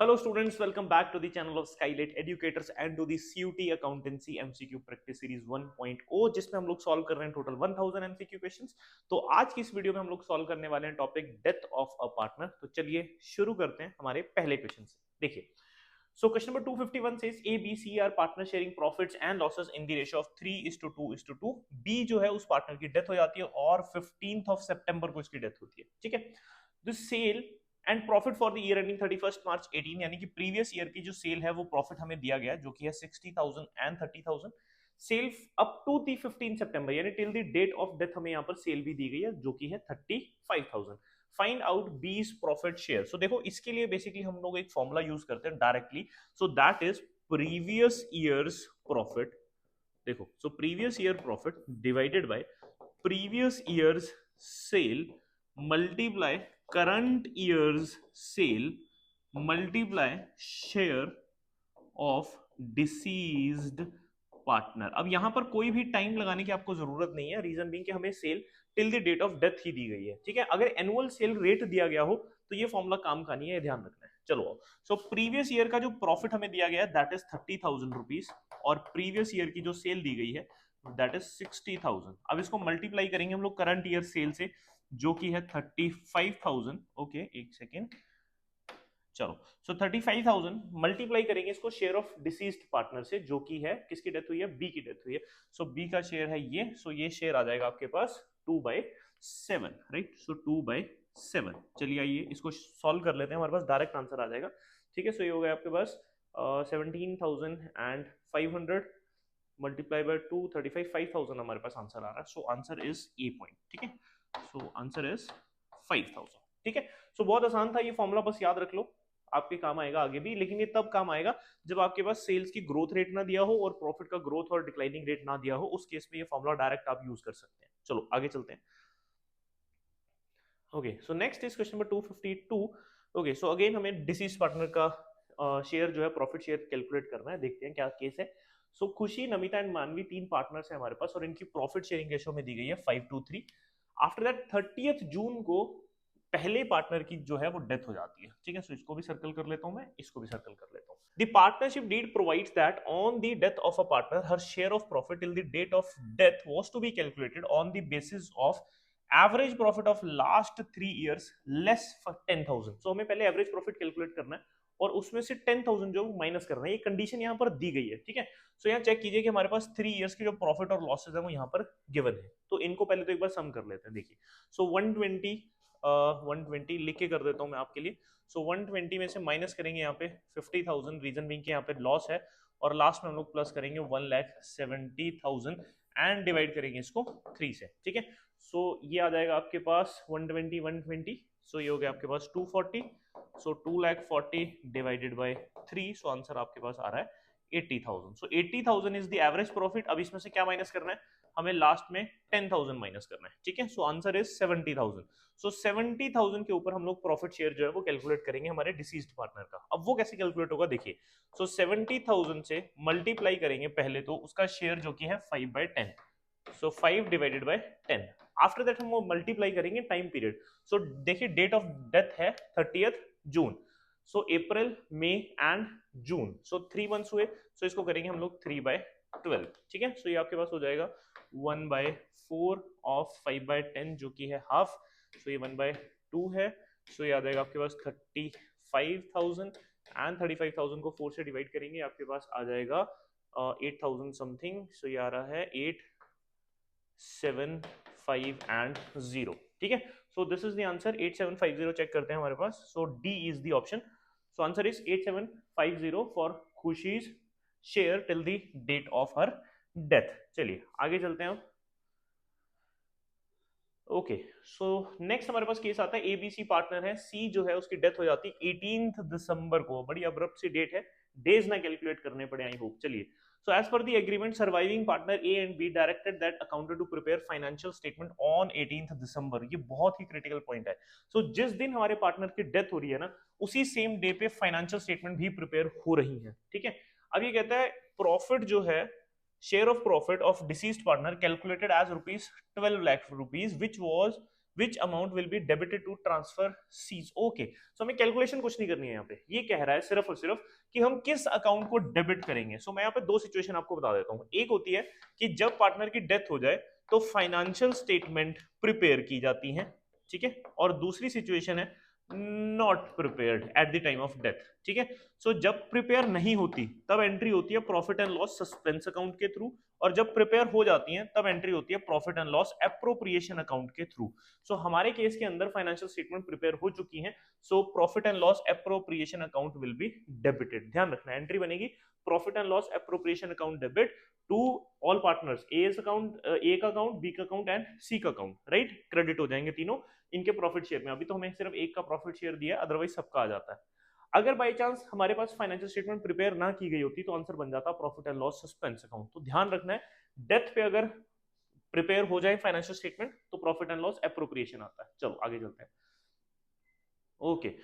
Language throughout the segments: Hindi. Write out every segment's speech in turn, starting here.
Hello students, welcome back to the channel of Skylight Educators and to the CUT Accountancy MCQ Practice Series 1.0 जिसमें हम लोग सॉल्व कर रहे हैं टोटल 1000 MCQ क्वेश्चंस। तो आज की इस वीडियो में हम लोग सॉल्व करने वाले हैं topic death of a partner. तो चलिए शुरू करते हैं हमारे पहले क्वेश्चन से। देखिए, so question number 251 says A, B, C are partner sharing profits and losses in the ratio of 3:2:2। B जो है उस पार्टनर की डेथ हो जाती है और 15th of September को इसकी डेथ होती है। ठीक है, the sale and profit for the year ending 31st March 18, यानी कि प्रीवियस ईयर की जो सेल है वो प्रॉफिट हमें दिया गया है जो कि है 60,000 and 30,000। Sale up to the 15 September यानी till the date of death हमें यहाँ पर सेल भी दी गई है जो कि है 35,000। फाइंड आउट बीस प्रॉफिट शेयर। सो देखो, इसके लिए बेसिकली हम लोग एक फॉर्मूला यूज करते हैं directly. So that is previous years profit. देखो, so previous year profit divided by previous years sale multiply current years sale multiply share of deceased partner. अब यहां पर कोई भी टाइम लगाने की आपको जरूरत नहीं है, रीजन बीइंग कि हमें sale till the date of death ही दी गई है। ठीक है, अगर एनुअल सेल रेट दिया गया हो तो ये फॉर्मूला काम का नहीं है, ध्यान रखना है। चलो, सो प्रीवियस ईयर का जो प्रॉफिट हमें दिया गया है दैट इज 30,000 रुपीज और प्रीवियस ईयर की जो सेल दी गई है दैट इज 60,000। अब इसको मल्टीप्लाई करेंगे हम लोग करंट ईयर सेल से जो कि है 35,000। ओके, एक सेकेंड। चलो, सो 35,000 मल्टीप्लाई करेंगे इसको शेयर ऑफ डिसीज्ड पार्टनर से जो कि है किसकी डेथ हुई है, बी की डेथ हुई है। सो बी का शेयर है ये, सो ये शेयर आ जाएगा आपके पास 2/7, राइट। सो 2/7। चलिए आइए इसको सॉल्व कर लेते हैं, हमारे पास डायरेक्ट आंसर आ जाएगा। ठीक है, सो ये हो गया आपके पास 17,500 मल्टीप्लाई बाय 235, 5,000 हमारे पास आंसर आ रहा है। सो आंसर इज ए पॉइंट। ठीक है, सो आंसर इज 5,000। ठीक है, सो बहुत आसान था ये फॉर्मूला, बस याद रख लो, आपके काम आएगा आगे भी। लेकिन ये तब काम आएगा जब आपके पास सेल्स की ग्रोथ रेट ना दिया हो और प्रॉफिट का ग्रोथ और डिक्लाइनिंग रेट ना दिया हो, उस केस में ये फॉर्मूला डायरेक्ट आप यूज कर सकते हैं। चलो आगे चलते हैं। Okay, so next is question number 252। Okay, so again हमें डिसीज पार्टनर का शेयर जो है प्रॉफिट शेयर कैलकुलेट करना है। देखते हैं क्या केस है। सो खुशी, नमिता एंड मानवी तीन पार्टनर्स हैं हमारे पास और इनकी प्रॉफिट शेयरिंग रेशो में दी गई है 5:3। आफ्टर दैट 30th जून को पहले पार्टनर की जो है वो डेथ हो जाती है। ठीक है, सो इसको भी सर्कल कर लेता हूं मैं, इसको भी सर्कल कर लेता हूं। The partnership deed provides that on the death of a partner her share of profit till the date of death was to be calculated on the basis of average profit of last 3 years less 10,000। So हमें पहले एवरेज प्रॉफिट कैलकुलेट करना है और उसमें से 10,000 जो माइनस करना है। ये कंडीशन यहाँ पर दी गई है। ठीक है, सो यहाँ चेक कीजिए कि हमारे पास 3 years की जो प्रॉफिट और लॉसेज है वो यहाँ पर गिवन है। तो इनको पहले तो एक बार सम कर लेते हैं। देखिए, सो 120 लिख के कर देता हूँ मैं आपके लिए। सो 120 में से माइनस करेंगे यहाँ पे 50,000, रीजन बीइंग कि यहाँ पे लॉस है, और लास्ट में हम लोग प्लस करेंगे 1,70,000 एंड डिवाइड करेंगे इसको 3 से। ठीक है, सो ये आ जाएगा आपके पास 120, सो ये हो गया आपके पास 240। सो 2,40,000 डिवाइडेड बाय 3, सो आंसर आपके पास आ रहा है 80,000। सो 80,000 इज द एवरेज प्रॉफिट। अब इसमें से क्या माइनस करना है, हमें लास्ट में 10,000 माइनस करना है। ठीक है, सो आंसर इज 70,000। सो 70,000 के ऊपर हम लोग प्रॉफिट शेयर जो है वो कैलकुलेट करेंगे हमारे डिसीज्ड पार्टनर का। अब वो कैसे कैलकुलेट होगा, देखिए, सो 70,000 से मल्टीप्लाई करेंगे पहले तो उसका शेयर जो कि है 5/10। सो 5 डिवाइडेड बाय 10। आफ्टर दैट हम वो मल्टीप्लाई करेंगे टाइम पीरियड। सो देखिए, डेट ऑफ डेथ है 30th June. So April, May and June, so 3 months हुए। सो इसको करेंगे हम लोग 3/12। ठीक है, सो ये आपके पास हो जाएगा 1/4 ऑफ 5/10 जो कि है हाफ। सो ये 1/2 है। सो ये आ जाएगा आपके पास 35,000 एंड 35,000 को 4 से डिवाइड करेंगे, आपके पास आ जाएगा 8,000 समथिंग। सो ये आ रहा है 8,750 एंड 0। ठीक है, so this is the answer 8,750 check करते हैं हमारे पास। So D is the option. So answer is 8,750 for Khushi's share till the date of her death. चलिए आगे चलते हैं हम। ओके, सो नेक्स्ट हमारे पास केस आता है एबीसी पार्टनर है, सी जो है उसकी डेथ हो जाती है 18th दिसंबर को। बड़ी अब्रप्ट सी डेट है, डेज ना कैलकुलेट करने पड़े, आई होप। चलिए, so as per the agreement surviving partner A and B directed that accountant to prepare financial statement on 18th December. ये बहुत ही क्रिटिकल पॉइंट है। सो जिस दिन हमारे पार्टनर की डेथ हो रही है ना, उसी सेम डे पे फाइनेंशियल स्टेटमेंट भी प्रिपेयर हो रही है। ठीक है, अब ये कहता है प्रॉफिट जो है, share of profit of deceased partner calculated as rupees 12 lakh rupees, which was which amount will be debited to transfer सीज। ओके, सो हमें कैलकुलेशन कुछ नहीं करनी है यहाँ पे, ये कह रहा है सिर्फ और सिर्फ कि हम किस अकाउंट को डेबिट करेंगे। सो मैं यहाँ पे दो सिचुएशन आपको बता देता हूँ। एक होती है कि जब पार्टनर की डेथ हो जाए तो फाइनेंशियल स्टेटमेंट प्रिपेयर की जाती है, ठीक है, और दूसरी सिचुएशन है not prepared at the time of death, ठीक है। सो जब प्रिपेयर नहीं होती तब एंट्री होती है profit and loss suspense account के थ्रू, और जब प्रिपेयर हो जाती हैं तब एंट्री होती है profit and loss appropriation account के थ्रू। सो हमारे केस के अंदर फाइनेंशियल स्टेटमेंट प्रिपेयर हो चुकी हैं, so profit and loss appropriation account will be debited. ध्यान रखना, एंट्री बनेगी profit and loss appropriation account debit to all partners, A account, A का अकाउंट, बी का अकाउंट एंड सी का अकाउंट, राइट। क्रेडिट हो जाएंगे तीनों इनके प्रॉफिट शेयर में। अभी तो हमें सिर्फ एक का प्रॉफिट शेयर दिया है, अदरवाइज सबका आ जाता है। अगर बाई चांस हमारे पास फाइनेंशियल स्टेटमेंट प्रिपेयर ना की गई होती तो आंसर बन जाता profit and loss suspense account. तो ध्यान रखना है, डेथ पे अगर प्रिपेयर हो जाए फाइनेंशियल स्टेटमेंट तो प्रॉफिट एंड लॉस एप्रोप्रिएशन आता है। चलो आगे चलते हैं। Okay,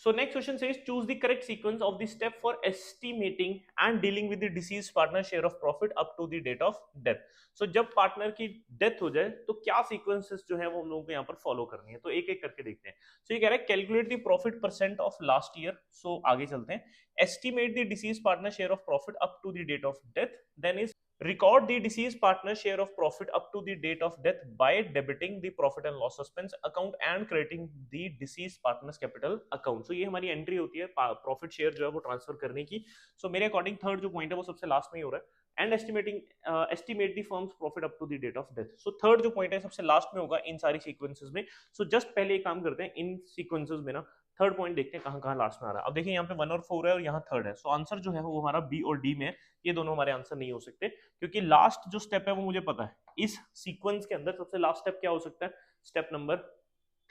so next question says choose the correct sequence of the step for estimating and dealing with the deceased partner share of profit up to the date of death। so जब पार्टनर की डेथ हो जाए तो क्या सीक्वेंसेस जो है वो हम लोगों को यहाँ पर फॉलो करनी है, तो एक एक करके देखते हैं। सो ये कह रहा है calculate the profit percent of last year. So आगे चलते हैं। Estimate the deceased partner share of profit up to the date of death, then is record the deceased partner share of profit up to the date of death by debiting the profit and loss suspense account and crediting the deceased partner's capital account। so ये हमारी एंट्री होती है प्रॉफिट शेयर जो है वो ट्रांसफर करने की। so मेरे अकॉर्डिंग थर्ड जो पॉइंट है वो सबसे लास्ट में ही हो रहा है, and estimate the firm's profit up to the date of death. So third जो पॉइंट है सबसे लास्ट में होगा इन सारी सीक्वेंसेस में। सो जस्ट पहले एक काम करते हैं, इन सीक्वेंसेस में ना थर्ड पॉइंट देखते हैं कहाँ कहाँ लास्ट में आ रहा है। अब देखिए यहाँ पे 1 और 4 है और यहाँ थर्ड है। सो आंसर जो है वो हमारा बी और डी में है, ये दोनों हमारे आंसर नहीं हो सकते क्योंकि लास्ट जो स्टेप है वो मुझे पता है इस सीक्वेंस के अंदर सबसे लास्ट स्टेप क्या हो सकता है, स्टेप नंबर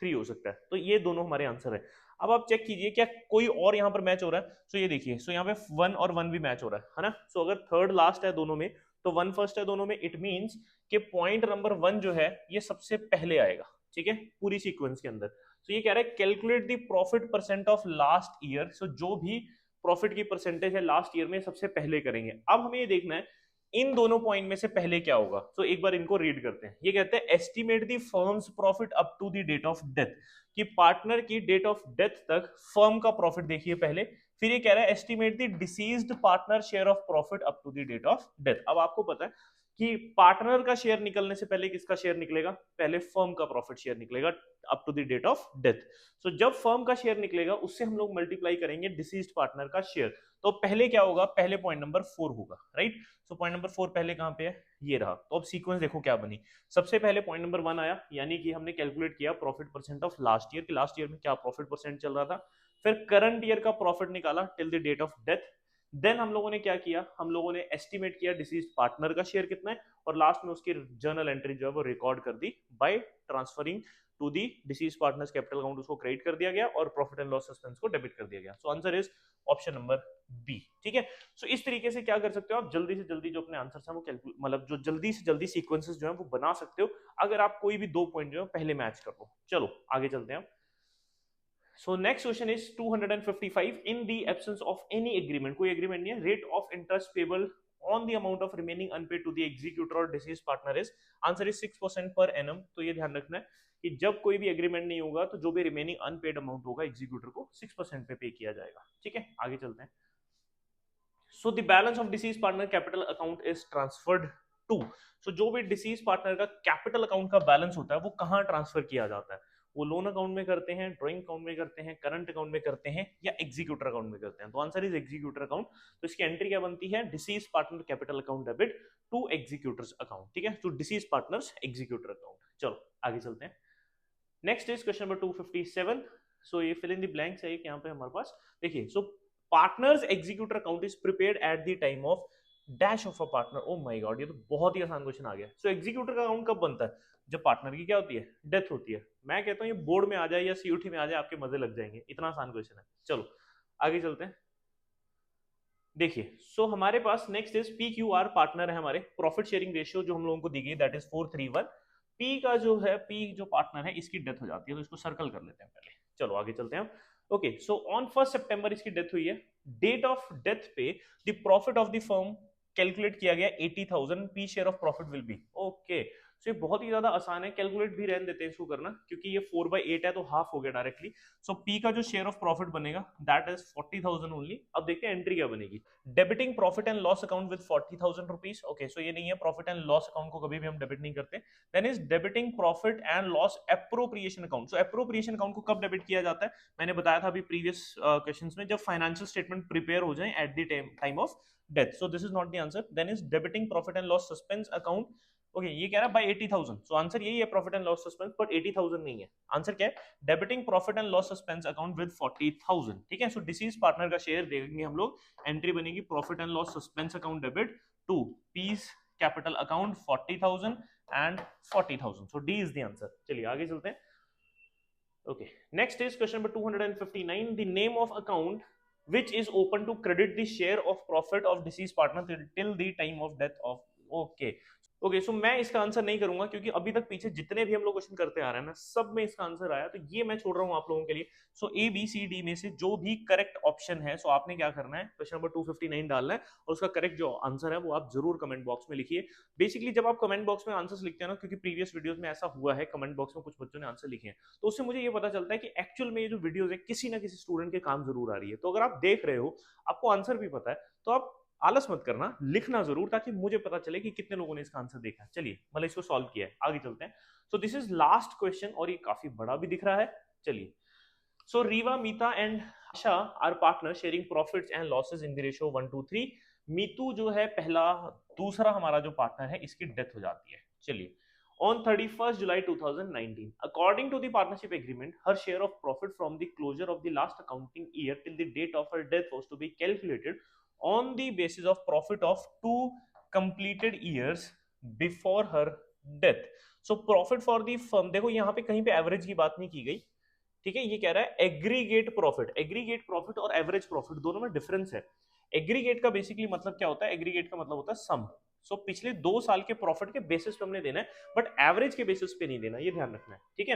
3 हो सकता है। तो ये दोनों हमारे आंसर है। अब आप चेक कीजिए क्या कोई और यहाँ पर मैच हो रहा है। सो ये देखिए, सो यहाँ पे 1 और 1 भी मैच हो रहा है ना। सो अगर थर्ड लास्ट है दोनों में तो 1 फर्स्ट है दोनों में, इट मींस कि पॉइंट नंबर 1 जो है ये सबसे पहले आएगा, ठीक है, पूरी सीक्वेंस के अंदर। तो ये कह रहा है calculate the profit percent of last year. So जो भी प्रॉफिट की परसेंटेज है लास्ट ईयर में सबसे पहले करेंगे। अब हमें ये देखना है इन दोनों पॉइंट में से पहले क्या होगा। तो एक बार इनको रीड करते हैं। ये कहते हैं estimate the firm's profit up to the date of death, कि पार्टनर की डेट ऑफ डेथ तक फर्म का प्रॉफिट देखिए पहले। फिर ये कह रहा है estimate the deceased partner share of profit up to the date of death. अब आपको पता है कि पार्टनर का शेयर निकलने से पहले किसका शेयर निकलेगा, पहले फर्म का प्रॉफिट शेयर निकलेगा up to the date of death. So जब फर्म का शेयर निकलेगा उससे हम लोग मल्टीप्लाई करेंगे डिसीज्ड पार्टनर का शेयर। तो पहले क्या होगा, पहले पॉइंट नंबर 4 होगा, राइट। सो पॉइंट नंबर 4 पहले कहां पे है, ये रहा। तो अब सीक्वेंस देखो क्या बनी। सबसे पहले पॉइंट नंबर 1 आया, यानी कि हमने कैलकुलेट किया profit percent of last year, कि लास्ट ईयर में क्या प्रॉफिट परसेंट चल रहा था। फिर करंट ईयर का प्रॉफिट निकाला till the date of death. Then हम लोगों ने क्या किया, हम लोगों ने एस्टिमेट किया डिसीज्ड पार्टनर का शेयर कितना है, और लास्ट में उसकी जर्नल एंट्री जो है वो रिकॉर्ड कर दी by transferring to the deceased partners capital account, उसको क्रेडिट कर दिया गया और प्रॉफिट एंड लॉस सस्पेंस को डेबिट कर दिया गया। So answer is option number B, ठीक है। सो इस तरीके से क्या कर सकते हो आप, जल्दी से जल्दी जो अपने आंसर है वो मतलब जो जल्दी से जल्दी सीक्वेंसेस जो है वो बना सकते हो, अगर आप कोई भी 2 पॉइंट जो है पहले मैच कर लो। चलो आगे चलते हैं। So next question is 255 in the absence of any agreement, कोई agreement नहीं है, rate of interest payable on the amount of remaining unpaid to the executor or deceased partner is, answer is 6% per annum। तो ये ध्यान रखना है कि जब कोई भी एग्रीमेंट नहीं होगा तो जो भी रिमेनिंग अनपेड अमाउंट होगा एग्जीक्यूटर को 6% पे किया जाएगा, ठीक है। आगे चलते हैं। So the balance of deceased partner capital account is transferred to. So जो भी डिसीज पार्टनर का कैपिटल अकाउंट का बैलेंस होता है वो कहाँ ट्रांसफर किया जाता है, वो लोन अकाउंट में करते हैं, ड्राइंग अकाउंट में करते हैं, करंट अकाउंट में करते हैं, या एग्जीक्यूटर अकाउंट में करते हैं। तो आंसर इज एग्जीक्यूटर अकाउंट। तो इसकी एंट्री क्या बनती है, deceased partner capital account debit to executors account, ठीक है, to deceased partners executor account. चलो आगे चलते हैं। Next is question number 257। So ये फिल इन द ब्लैंक्स है यहाँ पे हमारे पास। देखिए, so partners executor account is prepared at the time of death of a partner. Oh my god, ये तो बहुत ही आसान क्वेश्चन आ गया। सो एग्जीक्यूटर का अकाउंट कब बनता है, जब पार्टनर की क्या होती है, डेथ होती है। मैं कहता हूँ ये बोर्ड में आ जाए या सीयूटी में आ जाए, आपके मजे लग जाएंगे, इतना आसान क्वेश्चन है। चलो आगे चलते हैं। देखिए, सो हमारे पास next is P Q R partner है हमारे, प्रॉफिट शेयरिंग रेशियो जो हम लोगों को दी गई दैट इज 4:3:1। पी का जो है, पी जो पार्टनर है इसकी डेथ हो जाती है, तो इसको सर्कल कर लेते हैं पहले। चलो आगे चलते हैं। ओके, सो ऑन 1 सितंबर इसकी डेथ हुई है। डेट ऑफ डेथ पे the profit of the firm calculate किया गया 80,000, P share of profit will be. Okay, so ये बहुत ही ज्यादा आसान है, कैलकुलेट भी रहने देते हैं इसको करना, क्योंकि ये 4/8 है तो हाफ हो गया डायरेक्टली। सो पी का जो शेयर ऑफ प्रॉफिट बनेगा दैट इज 40,000 ओनली। अब देखते हैं एंट्री क्या बनेगी। Debiting profit and loss account with 40,000 rupees. Okay, so ये नहीं है, प्रॉफिट एंड लॉस अकाउंट को कभी भी हम डेबिट नहीं करते। Then is debiting profit and loss appropriation account. So appropriation account को कब डेबिट किया जाता है, मैंने बताया था अभी प्रीवियस क्वेश्चंस में, जब फाइनेंशियल स्टेटमेंट प्रिपेयर हो जाए at the time of death. So this is not the answer. Then is debiting profit and loss suspense account. Okay, ये कह रहा है बाय 80,000, सो आंसर यही है profit and loss suspense, but 80,000 नहीं है। आंसर क्या है, debiting profit and loss suspense account with 40,000। ठीक है, सो डिसीज पार्टनर का शेयर देंगे हम लोग, एंट्री बनेगी profit and loss suspense account debit to piece capital account 40,000 and 40,000। So D is the answer. चलिए आगे चलते हैं। Okay, next is question number 259, the name of account which is open to credit the share of profit of deceased partner till the time of death of। okay okay, so मैं इसका आंसर नहीं करूंगा, क्योंकि अभी तक पीछे जितने भी हम लोग क्वेश्चन करते आ रहे हैं ना, सब में इसका आंसर आया, तो ये मैं छोड़ रहा हूं आप लोगों के लिए। सो ए बी सी डी में से जो भी करेक्ट ऑप्शन है, सो आपने क्या करना है, क्वेश्चन नंबर 259 डालना है, और उसका करेक्ट जो आंसर है वो आप जरूर कमेंट बॉक्स में लिखिए। बेसिकली जब आप कमेंट बॉक्स में आंसर्स लिखते हैं ना, क्योंकि प्रीवियस वीडियोस में ऐसा हुआ है, कमेंट बॉक्स में कुछ बच्चों ने आंसर लिखे हैं, तो उससे मुझे ये पता चलता है कि एक्चुअल में ये जो वीडियोस है किसी ना किसी स्टूडेंट के काम जरूर आ रही है। तो अगर आप देख रहे हो, आपको आंसर भी पता है, तो आप आलस मत करना, लिखना जरूर, ताकि मुझे पता चले कि कितने लोगों ने इसका आंसर देखा है। चलिए मतलब इसको सॉल्व किया है, आगे चलते हैं। So this is last question, और ये काफी बड़ा भी दिख रहा है। चलिए, so Reeva, Meeta and Asha are partner sharing profits and losses in the ratio 1:3। Meetu जो है पहला, दूसरा हमारा जो पार्टनर है, इसकी डेथ हो जाती है। चलिए, on 31st July 2019, according to the partnership agreement, her share of profit from the closure of the last accounting year till the date of her death was to be calculated on the basis of profit of 2 completed years before her death। so profit for the firm, देखो यहाँ पे कहीं पे एवरेज की बात नहीं की गई, ठीक है, ये कह रहा है एग्रीगेट प्रॉफिट। एग्रीगेट प्रॉफिट और एवरेज प्रॉफिट दोनों में डिफरेंस है। एग्रीगेट का बेसिकली मतलब क्या होता है, एग्रीगेट का मतलब होता है सम। सो पिछले 2 साल के प्रॉफिट के बेसिस पे हमने देना है, बट एवरेज के बेसिस पे नहीं देना, ये ध्यान रखना है, ठीक है।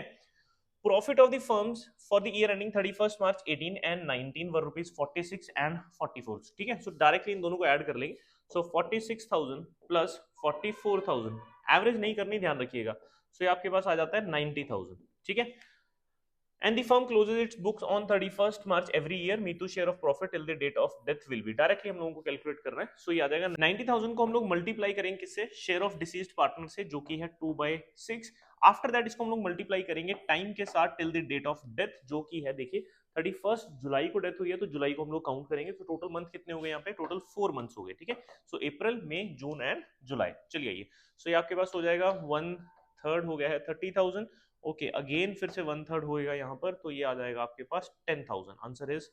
Profit of the firms for the year ending 31st March 18 and 19 were rupees 46 and 44। ठीक है, सो डायरेक्टली इन दोनों को ऐड कर लेंगे। सो 46,000 प्लस 44,000, एवरेज नहीं करनी, ध्यान रखिएगा। सो ये आपके पास आ जाता है 90,000। ठीक है, and the firm closes its books on 31st March every year। Meetu share of profit till the date of death will be, directly हम लोगों को कैलकुलेट करना है। सो ये आ जाएगा 90,000 को हम लोग मल्टीप्लाई करेंगे किससे, शेयर ऑफ डिसीज्ड पार्टनर से, जो कि है 2/6। आफ्टर दैट इसको हम लोग मल्टीप्लाई करेंगे टाइम के साथ till the date of death, जो कि है देखिए 31 जुलाई को डेथ हुई है, तो जुलाई को हम लोग काउंट करेंगे। तो टोटल मंथ कितने हो गए यहाँ पे, टोटल 4 मंथ्स हो गए। ठीक है, सो अप्रैल, मई, जून एंड जुलाई। चलिए आइए, सो ये आपके पास हो जाएगा 1/3 हो गया है 30,000। ओके, अगेन फिर से 1/3 होएगा यहाँ पर, तो ये आ जाएगा आपके पास 10,000। Answer is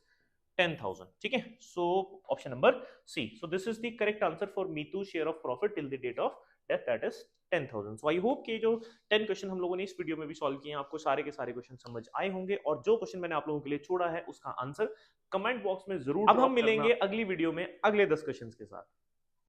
10,000। ठीक है, so option number C. So this is the correct answer for Meetu share of profit till the date of death, that is 10,000। So I hope कि जो 10 क्वेश्चन हम लोगों ने इस वीडियो में भी सॉल्व किए हैं, आपको सारे के सारे क्वेश्चन समझ आए होंगे, और जो क्वेश्चन मैंने आप लोगों के लिए छोड़ा है उसका आंसर कमेंट बॉक्स में जरूर। अब हम मिलेंगे अगली वीडियो में अगले 10 क्वेश्चन के साथ।